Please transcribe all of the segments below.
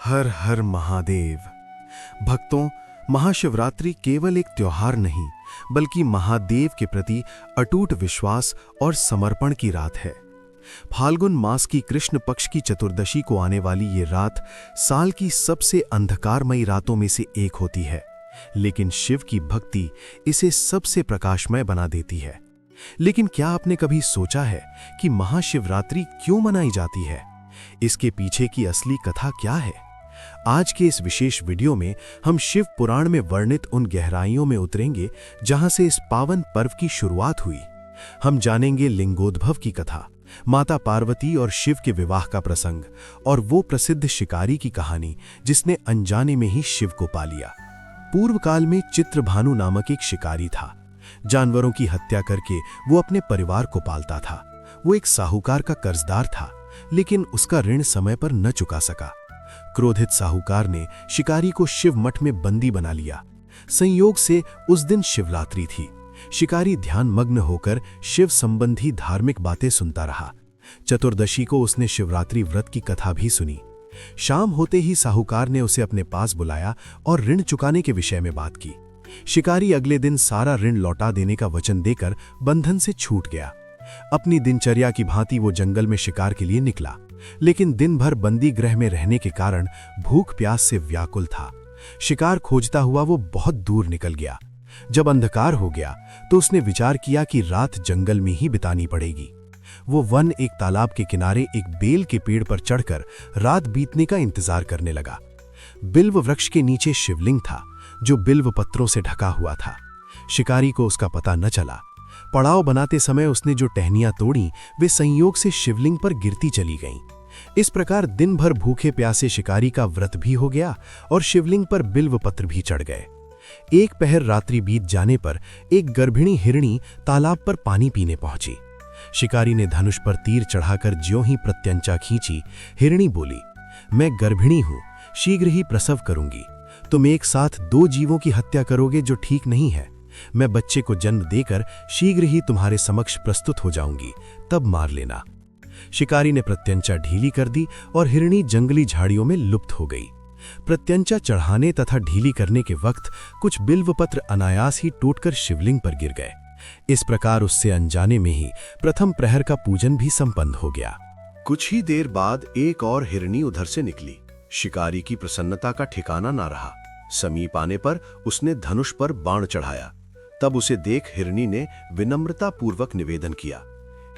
हर हर महादेव। भक्तों, महाशिवरात्रि केवल एक त्योहार नहीं बल्कि महादेव के प्रति अटूट विश्वास और समर्पण की रात है। फाल्गुन मास की कृष्ण पक्ष की चतुर्दशी को आने वाली ये रात साल की सबसे अंधकारमयी रातों में से एक होती है, लेकिन शिव की भक्ति इसे सबसे प्रकाशमय बना देती है। लेकिन क्या आपने कभी सोचा है कि महाशिवरात्रि क्यों मनाई जाती है? इसके पीछे की असली कथा क्या है? आज के इस विशेष वीडियो में हम शिव पुराण में वर्णित उन गहराइयों में उतरेंगे जहां से इस पावन पर्व की शुरुआत हुई। हम जानेंगे लिंगोद्भव की कथा, माता पार्वती और शिव के विवाह का प्रसंग और वो प्रसिद्ध शिकारी की कहानी जिसने अनजाने में ही शिव को पा लिया। पूर्व काल में चित्रभानु नामक एक शिकारी था। जानवरों की हत्या करके वो अपने परिवार को पालता था। वो एक साहूकार का कर्जदार था, लेकिन उसका ऋण समय पर न चुका सका। क्रोधित साहूकार ने शिकारी को शिव मठ में बंदी बना लिया। संयोग से उस दिन शिवरात्रि थी। शिकारी ध्यान मग्न होकर शिव संबंधी धार्मिक बातें सुनता रहा। चतुर्दशी को उसने शिवरात्रि व्रत की कथा भी सुनी। शाम होते ही साहूकार ने उसे अपने पास बुलाया और ऋण चुकाने के विषय में बात की। शिकारी अगले दिन सारा ऋण लौटा देने का वचन देकर बंधन से छूट गया। अपनी दिनचर्या की भांति वो जंगल में शिकार के लिए निकला, लेकिन दिन भर बंदी गृह में रहने के कारण भूख प्यास से व्याकुल था। शिकार खोजता हुआ वो बहुत दूर निकल गया। जब अंधकार हो गया तो उसने विचार किया कि रात जंगल में ही बितानी पड़ेगी। वो वन एक तालाब के किनारे एक बेल के पेड़ पर चढ़कर रात बीतने का इंतजार करने लगा। बिल्व वृक्ष के नीचे शिवलिंग था जो बिल्व पत्रों से ढका हुआ था। शिकारी को उसका पता न चला। पड़ाव बनाते समय उसने जो टहनियां तोड़ी वे संयोग से शिवलिंग पर गिरती चली गईं। इस प्रकार दिन भर भूखे प्यासे शिकारी का व्रत भी हो गया और शिवलिंग पर बिल्व पत्र भी चढ़ गए। एक पहर रात्रि बीत जाने पर एक गर्भिणी हिरणी तालाब पर पानी पीने पहुंची। शिकारी ने धनुष पर तीर चढ़ाकर ज्यों ही प्रत्यंचा खींची, हिरणी बोली, मैं गर्भिणी हूं, शीघ्र ही प्रसव करूंगी। तुम एक साथ दो जीवों की हत्या करोगे जो ठीक नहीं है। मैं बच्चे को जन्म देकर शीघ्र ही तुम्हारे समक्ष प्रस्तुत हो जाऊंगी, तब मार लेना। शिकारी ने प्रत्यंचा ढीली कर दी और हिरणी जंगली झाड़ियों में लुप्त हो गई। प्रत्यंचा चढ़ाने तथा ढीली करने के वक्त कुछ बिल्वपत्र अनायास ही टूटकर शिवलिंग पर गिर गए। इस प्रकार उससे अनजाने में ही प्रथम प्रहर का पूजन भी संपन्न हो गया। कुछ ही देर बाद एक और हिरणी उधर से निकली। शिकारी की प्रसन्नता का ठिकाना ना रहा। समीप आने पर उसने धनुष पर बाण चढ़ाया। तब उसे देख हिरणी ने विनम्रता पूर्वक निवेदन किया,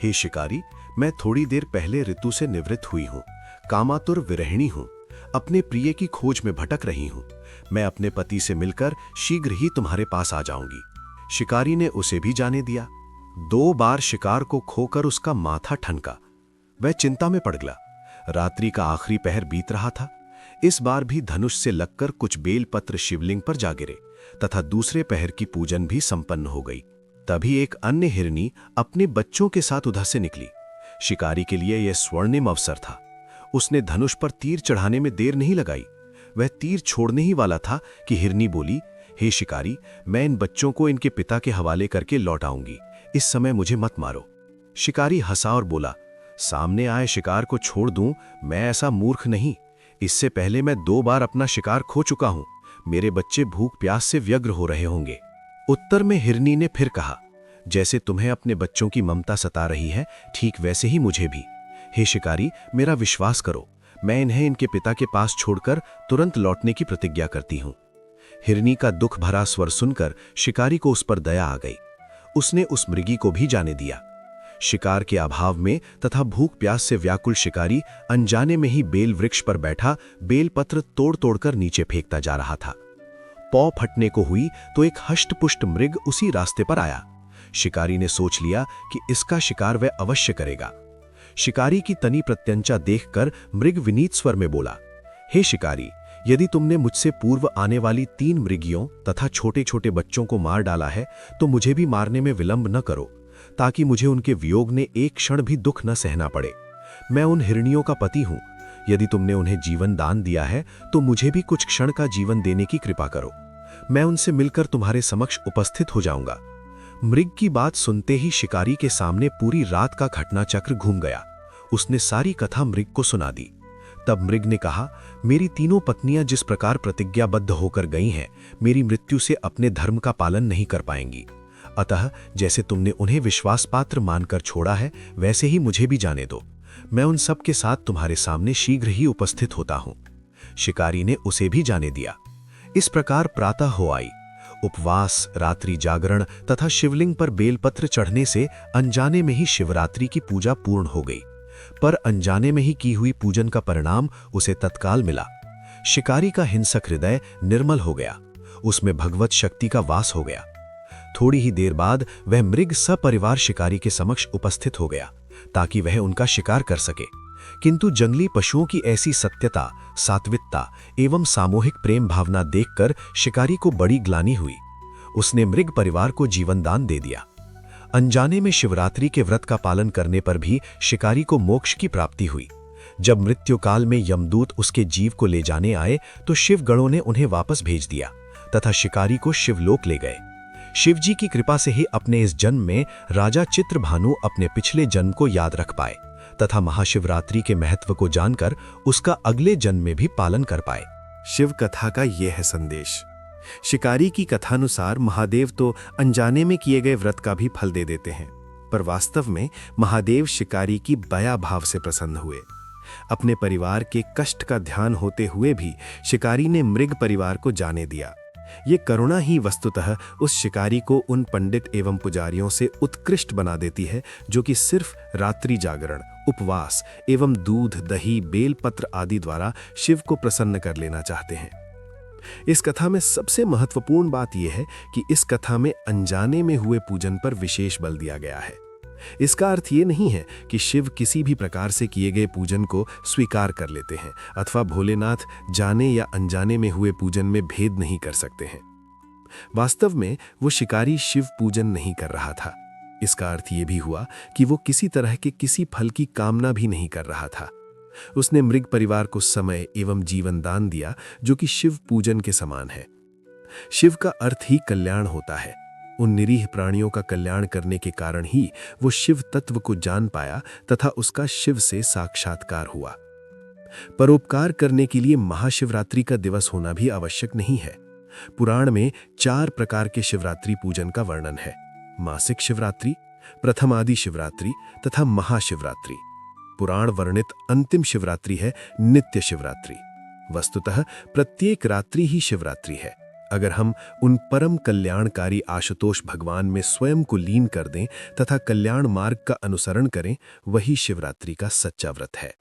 हे शिकारी, मैं थोड़ी देर पहले ऋतु से निवृत्त हुई हूँ, कामातुर विरहिणी हूँ, अपने प्रिय की खोज में भटक रही हूँ। मैं अपने पति से मिलकर शीघ्र ही तुम्हारे पास आ जाऊंगी। शिकारी ने उसे भी जाने दिया। 2 बार शिकार को खोकर उसका माथा ठनका। वह चिंता में पड़ गया। रात्रि का आखिरी पहर बीत रहा था। इस बार भी धनुष से लगकर कुछ बेलपत्र शिवलिंग पर जा गिरे तथा दूसरे पहर की पूजन भी संपन्न हो गई। तभी एक अन्य हिरणी अपने बच्चों के साथ उधर से निकली। शिकारी के लिए यह स्वर्णिम अवसर था। उसने धनुष पर तीर चढ़ाने में देर नहीं लगाई। वह तीर छोड़ने ही वाला था कि हिरणी बोली, हे शिकारी, मैं इन बच्चों को इनके पिता के हवाले करके लौट आऊंगी। इस समय मुझे मत मारो। शिकारी हंसा और बोला, सामने आए शिकार को छोड़ दूं, मैं ऐसा मूर्ख नहीं। इससे पहले मैं 2 बार अपना शिकार खो चुका हूं। मेरे बच्चे भूख प्यास से व्यग्र हो रहे होंगे। उत्तर में हिरनी ने फिर कहा, जैसे तुम्हें अपने बच्चों की ममता सता रही है, ठीक वैसे ही मुझे भी। हे शिकारी, मेरा विश्वास करो, मैं इन्हें इनके पिता के पास छोड़कर तुरंत लौटने की प्रतिज्ञा करती हूं। हिरनी का दुख भरा स्वर सुनकर शिकारी को उस पर दया आ गई। उसने उस मृगी को भी जाने दिया। शिकार के अभाव में तथा भूख प्यास से व्याकुल शिकारी अनजाने में ही बेल वृक्ष पर बैठा बेलपत्र तोड़ तोड़कर नीचे फेंकता जा रहा था। पौ फटने को हुई तो एक हष्टपुष्ट मृग उसी रास्ते पर आया। शिकारी ने सोच लिया कि इसका शिकार वह अवश्य करेगा। शिकारी की तनी प्रत्यंचा देखकर मृग विनीत स्वर में बोला, हे शिकारी, यदि तुमने मुझसे पूर्व आने वाली 3 मृगियों तथा छोटे छोटे बच्चों को मार डाला है तो मुझे भी मारने में विलंब न करो, ताकि मुझे उनके वियोग ने एक क्षण भी दुख न सहना पड़े। मैं उन हिरनियों का पति हूं। यदि तुमने उन्हें जीवन दान दिया है तो मुझे भी कुछ क्षण का जीवन देने की कृपा करो। मैं उनसे मिलकर तुम्हारे समक्ष उपस्थित हो जाऊंगा। मृग की बात सुनते ही शिकारी के सामने पूरी रात का घटनाचक्र घूम गया। उसने सारी कथा मृग को सुना दी। तब मृग ने कहा, मेरी तीनों पत्नियां जिस प्रकार प्रतिज्ञाबद्ध होकर गई हैं, मेरी मृत्यु से अपने धर्म का पालन नहीं कर पाएंगी। अतः जैसे तुमने उन्हें विश्वास पात्र मानकर छोड़ा है, वैसे ही मुझे भी जाने दो। मैं उन सब के साथ तुम्हारे सामने शीघ्र ही उपस्थित होता हूं। शिकारी ने उसे भी जाने दिया। इस प्रकार प्रातः हो आई। उपवास, रात्रि जागरण तथा शिवलिंग पर बेलपत्र चढ़ने से अनजाने में ही शिवरात्रि की पूजा पूर्ण हो गई। पर अनजाने में ही की हुई पूजन का परिणाम उसे तत्काल मिला। शिकारी का हिंसक हृदय निर्मल हो गया, उसमें भगवत शक्ति का वास हो गया। थोड़ी ही देर बाद वह मृग सपरिवार शिकारी के समक्ष उपस्थित हो गया ताकि वह उनका शिकार कर सके। किंतु जंगली पशुओं की ऐसी सत्यता, सात्विकता एवं सामूहिक प्रेम भावना देखकर शिकारी को बड़ी ग्लानि हुई। उसने मृग परिवार को जीवन दान दे दिया। अनजाने में शिवरात्रि के व्रत का पालन करने पर भी शिकारी को मोक्ष की प्राप्ति हुई। जब मृत्यु काल में यमदूत उसके जीव को ले जाने आए तो शिवगणों ने उन्हें वापस भेज दिया तथा शिकारी को शिवलोक ले गए। शिवजी की कृपा से ही अपने इस जन्म में राजा चित्रभानु अपने पिछले जन्म को याद रख पाए तथा महाशिवरात्रि के महत्व को जानकर उसका अगले जन्म में भी पालन कर पाए। शिव कथा का यह है संदेश। शिकारी की कथानुसार महादेव तो अनजाने में किए गए व्रत का भी फल दे देते हैं, पर वास्तव में महादेव शिकारी की दया भाव से प्रसन्न हुए। अपने परिवार के कष्ट का ध्यान होते हुए भी शिकारी ने मृग परिवार को जाने दिया। ये करुणा ही वस्तुतः उस शिकारी को उन पंडित एवं पुजारियों से उत्कृष्ट बना देती है जो कि सिर्फ रात्रि जागरण, उपवास एवं दूध, दही, बेलपत्र आदि द्वारा शिव को प्रसन्न कर लेना चाहते हैं। इस कथा में सबसे महत्वपूर्ण बात यह है कि इस कथा में अनजाने में हुए पूजन पर विशेष बल दिया गया है। इसका अर्थ ये नहीं है कि शिव किसी भी प्रकार से किए गए पूजन को स्वीकार कर लेते हैं अथवा भोलेनाथ जाने या अनजाने में हुए पूजन में भेद नहीं कर सकते हैं। वास्तव में वो शिकारी शिव पूजन नहीं कर रहा था। इसका अर्थ ये भी हुआ कि वो किसी तरह के किसी फल की कामना भी नहीं कर रहा था। उसने मृग परिवार को समय एवं जीवन दान दिया जो कि शिव पूजन के समान है। शिव का अर्थ ही कल्याण होता है। उन निरीह प्राणियों का कल्याण करने के कारण ही वो शिव तत्व को जान पाया तथा उसका शिव से साक्षात्कार हुआ। परोपकार करने के लिए महाशिवरात्रि का दिवस होना भी आवश्यक नहीं है। पुराण में 4 प्रकार के शिवरात्रि पूजन का वर्णन है: मासिक शिवरात्रि, प्रथम आदि शिवरात्रि तथा महाशिवरात्रि। पुराण वर्णित अंतिम शिवरात्रि है नित्य शिवरात्रि। वस्तुतः प्रत्येक रात्रि ही शिवरात्रि है। अगर हम उन परम कल्याणकारी आशुतोष भगवान में स्वयं को लीन कर दें तथा कल्याण मार्ग का अनुसरण करें, वही शिवरात्रि का सच्चा व्रत है।